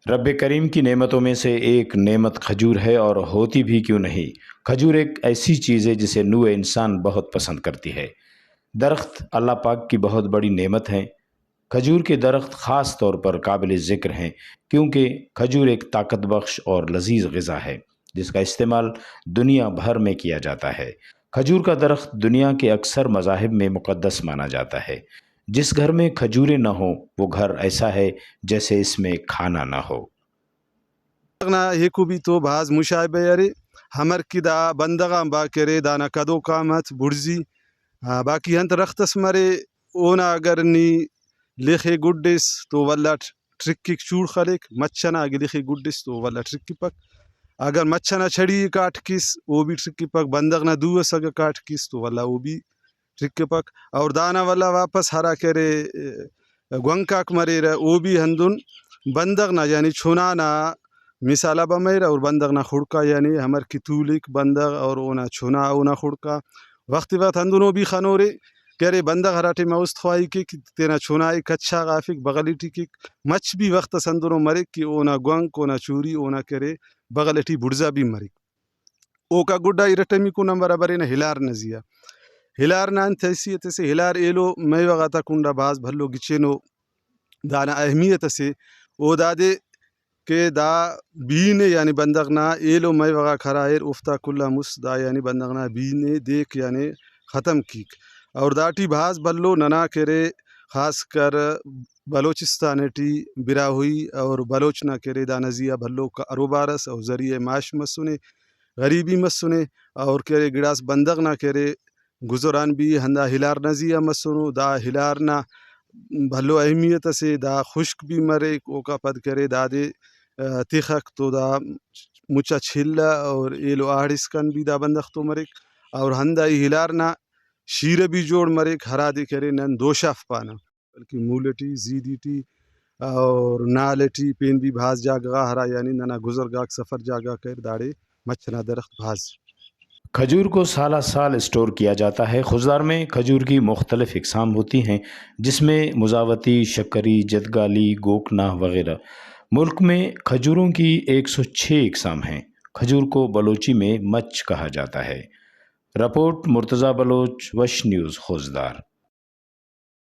رب کریم کی نعمتوں میں سے ایک نعمت کھجور ہے، اور ہوتی بھی کیوں نہیں۔ کھجور ایک ایسی چیز ہے جسے نوع انسان بہت پسند کرتی ہے۔ درخت اللہ پاک کی بہت بڑی نعمت ہیں۔ کھجور کے درخت خاص طور پر قابل ذکر ہیں، کیونکہ کھجور ایک طاقت بخش اور لذیذ غذا ہے جس کا استعمال دنیا بھر میں کیا جاتا ہے۔ کھجور کا درخت دنیا کے اکثر مذاہب میں مقدس مانا جاتا ہے۔ جس گھر میں کھجوریں نہ ہوں وہ گھر ایسا ہے جیسے اس میں کھانا نہ ہو۔ هيكو بيتو باز مشابه يري همر كدا بندغان باكري دانا كدو قامت برزي باقي هنت رختس مري اونا اگر نی لخي گڈس تو ولا ٹرکک چوڑ خلک مچھنا اگر لخي گڈس تو ولا ٹرکی پک اگر مچھنا چھڑی کاٹ کس وہ بھی ٹرکی پک بندغ نہ دو سگ کاٹ کس تو ولا وہ بھی ٹرکی پک اور دانا ولا واپس ہرا کرے گونکاک مرے وہ بھی ہندن بندغ نہ یعنی چھنانا مثالا بمیر اور بندغ نہ خڑکا یعنی ہمر کی تولک بندغ اور اونا چھنا اونا خڑکا وقت ہندنو بھی خنورے کرے بندغ ہراٹے موست خواہی کے تینا چھنائی کچھا غافک بغلیٹی کے مچ بھی وقت سندنو مرک کہ اونا گونک اونا چوری اونا کرے بغلٹی بڑزا بھی مرک اوکا گڈا ارٹمی کو نمبر برینہ ہلار نزیا ہلار نا انت حیثیت سے ہلار ایلو میں وغاتا کنڈا باز بھلو گچینو دانا اہمیت سے او دادے کہ دا بینے یعنی بندغ نا ایلو میں وغا کھرائر افتا کلا مس دا یعنی بندغ نا بینے دیکھ یعنی ختم کیک اور داٹی بھاز بھلو ننا کرے خاص کر بلوچستان ٹی برا ہوئی اور بلوچ نہ کرے دا نزیہ بھلو کا اروبارس اور ذریعہ معاش مسنے غریبی مسنے اور کرے گڑاس بندغ نہ کرے گزران بھی ہندا ہلار نزیہ مسنو دا ہلار نا بھلو اہمیت سے دا خشک بھی مرے اوکا پد کرے دادے تیخک تو دا مچا چھلا اور ایلو آڑس کن بھی دا بندغ تو مرک اور ہندا ای ہلار نا شیر بھی جوڑ مرک ہرادے کرے نن دوشاف پانا بلکہ مولٹی زیدی ٹی اور نالٹی پین بھی بھاز جاگا ہرا یعنی ننا گزرگاک سفر جاگا کر داڑے مچھنا درخت بھاز کھجور کو سالہ سال اسٹور کیا جاتا ہے۔ خضدار میں کھجور کی مختلف اقسام ہوتی ہیں جس میں مزاوتی، شکری، جدگالی، گوکنا وغیرہ۔ ملک میں کھجوروں کی 106 اقسام ہیں۔ کھجور کو بلوچی میں مچ کہا جاتا ہے۔ رپورٹ مرتضیٰ بلوچ، وش نیوز، خضدار۔